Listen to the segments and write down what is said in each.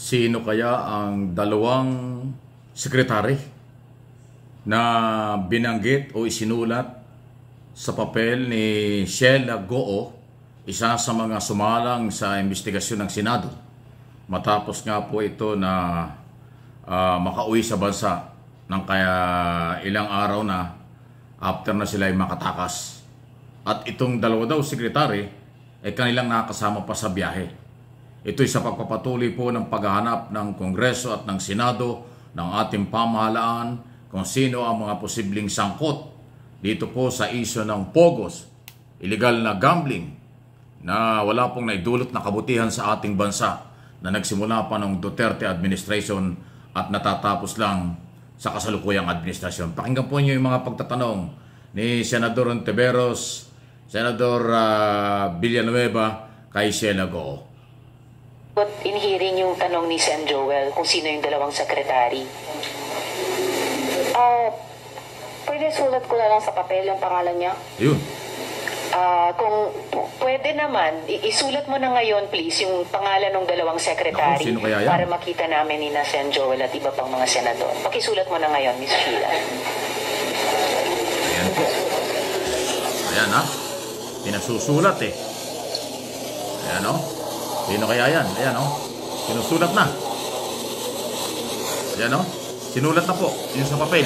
Sino kaya ang dalawang sekretary na binanggit o isinulat sa papel ni Sheila Goo, isa sa mga sumalang sa investigasyon ng Senado, matapos nga po ito na makauwi sa bansa ng kaya ilang araw na after na sila ay makatakas. At itong dalawa daw sekretary ay kanilang nakasama pa sa biyahe. Ito'y sa pagpapatuloy po ng paghahanap ng Kongreso at ng Senado ng ating pamahalaan kung sino ang mga posibleng sangkot dito po sa isyu ng Pogos, illegal na gambling na wala pong naidulot na kabutihan sa ating bansa na nagsimula pa ng Duterte administration at natatapos lang sa kasalukuyang administrasyon. Pakinggan po niyo yung mga pagtatanong ni Senador Ontiveros, Senador Villanueva kay Sheila Goo. In hearing yung tanong ni Sen Joel kung sino yung dalawang sekretary. Pwede sulat ko na lang sa papel yung pangalan niya? Ayun. Kung pwede naman, isulat mo na ngayon please yung pangalan ng dalawang sekretary. Sino kaya yan? Para makita namin ni na Sen Joel at iba pang mga senador. Pakisulat mo na ngayon, Miss Sheila. Ayan po. Ayan ha. Pinasusulat eh. Ayan o. Sino kaya yan? Ayan o. Sinusulat na. Ayan o. Sinulat na po. Yun sa papel.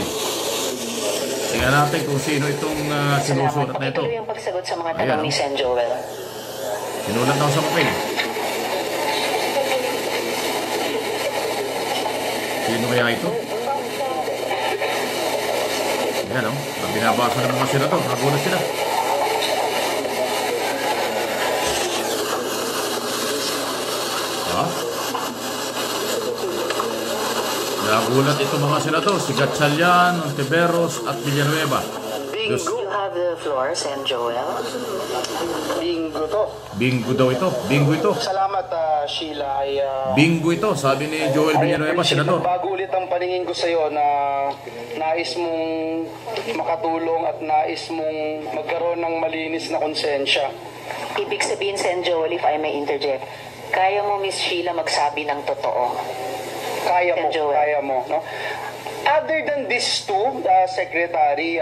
Tingnan natin kung sino itong sinusulat na ito. Ito yung pagsagot sa mga tanong ni Sen Joel. Sinulat na sa papel. Sino kaya ito? Ayan o. Binabasa ng mga senador. Nagulat sila. Nagulat ito mga senador, si Gatchalian, Ontiveros at Villanueva. You have the floor, Sen Joel. Bingo to. Bingo daw ito. Bingo ito. Salamat, Sheila. Bingo ito, sabi ni Joel Villanueva, senador. Bago ulit ang paningin ko sa iyo na nais mong makatulong at nais mong magkaroon ng malinis na konsensya. Ibig sabihin, Sen Joel, if I may interject, kaya mo, Miss Sheila, magsabi ng totoo. Kaya mo, no? Other than these two, Secretary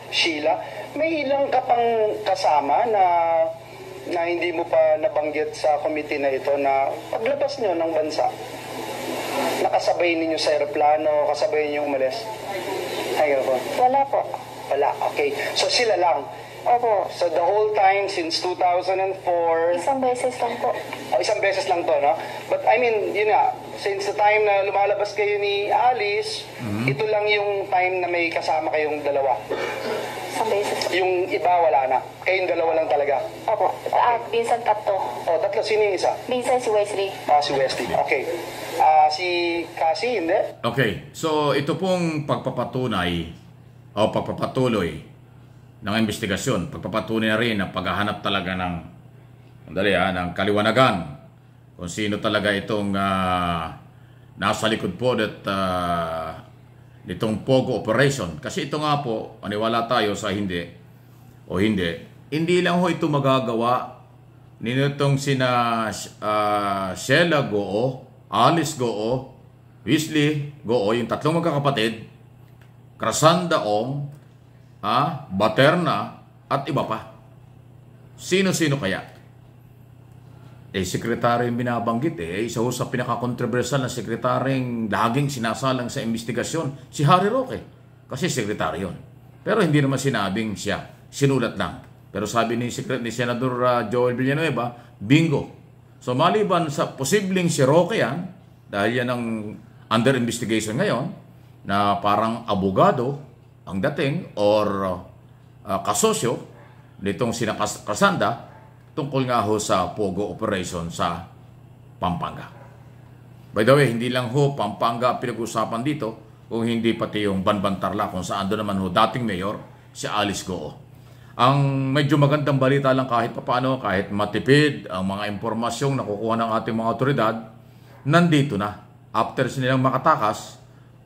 Sheila, may ilang ka pang kasama na hindi mo pa nabanggit sa committee na ito na paglabas nyo ng bansa, nakasabay ninyo sa aeroplano, kasabay ninyo umalis? Ayun po. Wala po. Wala, okay. So sila lang. Opo. So the whole time since 2004... Isang beses lang po. Isang beses lang to, no? But I mean, yun nga, since the time na lumalabas kayo ni Alice, ito lang yung time na may kasama kayong dalawa. Isang beses. Yung iba wala na. Kayong dalawa lang talaga. Opo. Minsan tatlo. Tatlo. Sino yung isa? Minsan si Wesley. Si Wesley. Okay. Si Cassie, hindi? Okay, so ito pong pagpapatunay o pagpapatuloy ng investigasyon, pagpapatunay na rin na paghahanap talaga ng kaliwanagan kung sino talaga itong nasa likod po nitong Pogo operation. Kasi ito nga po, maniwala tayo sa hindi lang ho ito magagawa nitong sina Sheila Goo, Alice Goo, Wesley Goo, yung tatlong magkakapatid, Crasanda Ong, Baterna at iba pa. Sino-sino kaya? Sekretary yung binabanggit isa ho sa pinaka-controversial na sekretaryong laging sinasalang sa investigasyon, si Harry Roque. Kasi sekretary yun. Pero hindi naman sinabing siya. Sinulat lang. Pero sabi ni Senador Joel Villanueva, bingo. So maliban sa posibleng si Roque yan, dahil yan ang under investigation ngayon, na parang abogado ang dating or kasosyo nitong sina Crasanda tungkol nga ho sa Pogo operation sa Pampanga. By the way, hindi lang ho Pampanga pinag-usapan dito, kung hindi pati yung Banbantarla kung saan doon naman ho dating mayor si Alice Goo. Ang medyo magandang balita lang kahit papaano, kahit matipid ang mga impormasyong nakukuha ng ating mga otoridad, nandito na. After nilang makatakas,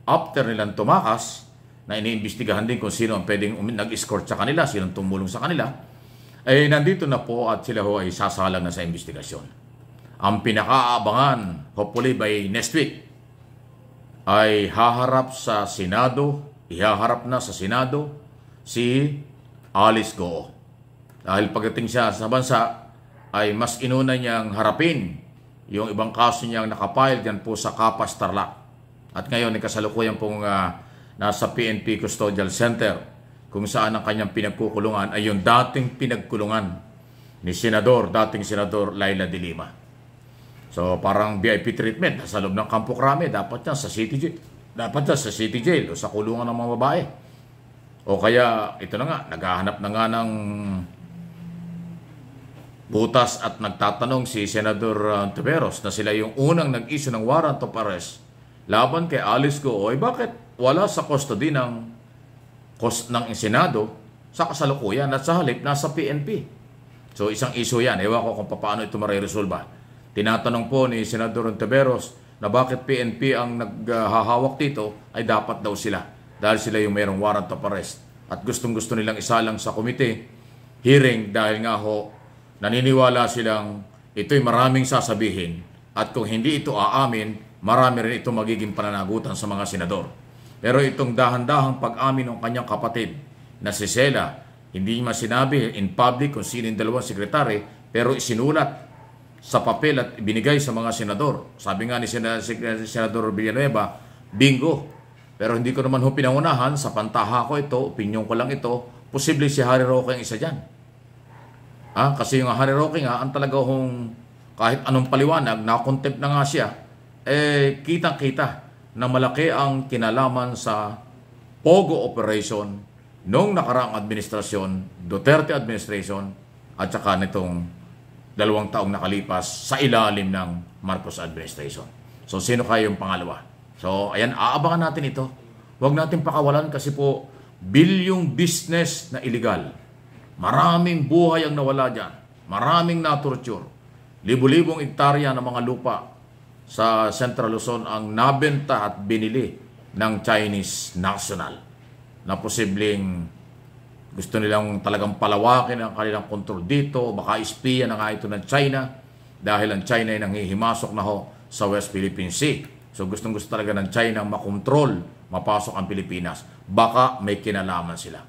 after nilang tumakas, na iniimbestigahan din kung sino ang pwedeng nag-escort sa kanila, sino tumulong sa kanila, nandito na po at sila ho ay sasalang na sa investigasyon. Ang pinakaabangan, hopefully by next week, ay ihaharap na sa Senado si Alice Goo. Dahil pagdating siya sa bansa, ay mas inuna niyang harapin yung ibang kaso niyang nakapile dyan po sa Kapas, Tarlac. At ngayon, kasalukuyan pong nasa PNP Custodial Center, kung saan ang kanyang pinagkukulungan ay yung dating pinagkulungan ni dating Senador Laila de Lima. So parang VIP treatment sa loob ng Campo Crame, dapat yan sa City Jail. Dapat yan sa City Jail o sa kulungan ng mga babae. O kaya ito na nga, naghahanap na nga ng butas at nagtatanong si Senador Tiveros na sila yung unang nag-issue ng warrant of arrest laban kay Alice Goo. Bakit wala sa custody ng Senado sa kasalukuyan at sa halip nasa PNP? So isang issue yan. Ewan ko kung paano ito mariresolba. Tinatanong po ni Senador Tiveros na bakit PNP ang naghahawak dito, ay dapat daw sila. Dahil sila yung mayroong warrant of arrest. At gustong-gusto nilang isalang sa komite hearing dahil nga ho, naniniwala silang ito'y maraming sasabihin at kung hindi ito aamin, marami rin ito magiging pananagutan sa mga senador. Pero itong dahan-dahang pag-amin ng kanyang kapatid na si Sheila, hindi man sinabi in public kung sino yung dalawang sekretary, pero isinulat sa papel at binigay sa mga senador. Sabi nga ni Senador Villanueva, bingo. Pero hindi ko naman ho pinangunahan, sa pantaha ko ito, opinyon ko lang ito, posible si Harry Roque ang isa dyan. Kasi yung Harry Roque nga, ang talaga hong kahit anong paliwanag, na-contempt na nga siya, kitang-kita na malaki ang kinalaman sa Pogo operation noong nakaraang administrasyon, Duterte administration, at saka nitong 2 taong nakalipas sa ilalim ng Marcos administration. So, sino kayo yung pangalawa? So, ayan, aabangan natin ito. Huwag natin pakawalan kasi po, bilyong business na illegal. Maraming buhay ang nawala dyan. Maraming na-torture. Libu-libong hektarya ng mga lupa sa Central Luzon ang nabenta at binili ng Chinese national na posibleng gusto nilang talagang palawakin ang kanilang kontrol dito. Baka ispiya na nga ito ng China dahil ang China ay nanghihimasok na ho sa West Philippine Sea. So gustong-gusto talaga ng China makontrol, mapasok ang Pilipinas. Baka may kinalaman sila.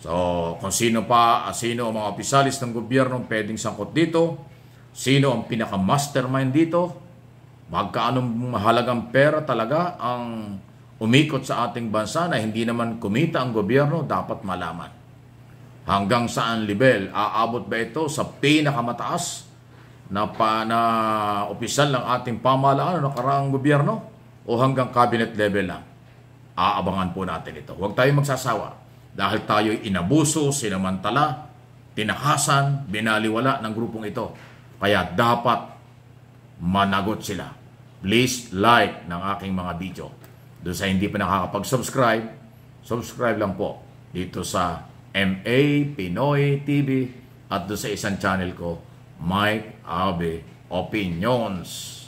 So kung sino ang mga opisalis ng gobyerno pwedeng sangkot dito, sino ang pinaka-mastermind dito, magkaanong mahalagang pera talaga ang umikot sa ating bansa na hindi naman kumita ang gobyerno, dapat malaman. Hanggang saan level? Aabot ba ito sa pinakamataas na opisyal ng ating pamahalaan o nakaraang gobyerno? O hanggang cabinet level lang? Aabangan po natin ito. Huwag tayong magsasawa dahil tayo'y inabuso, sinamantala, tinakasan, binaliwala ng grupong ito. Kaya dapat managot sila. Please like ng aking mga video. Doon sa hindi pa nakakapag-subscribe, subscribe lang po dito sa MA Pinoy TV at doon sa isang channel ko, Mike Abe Opinions.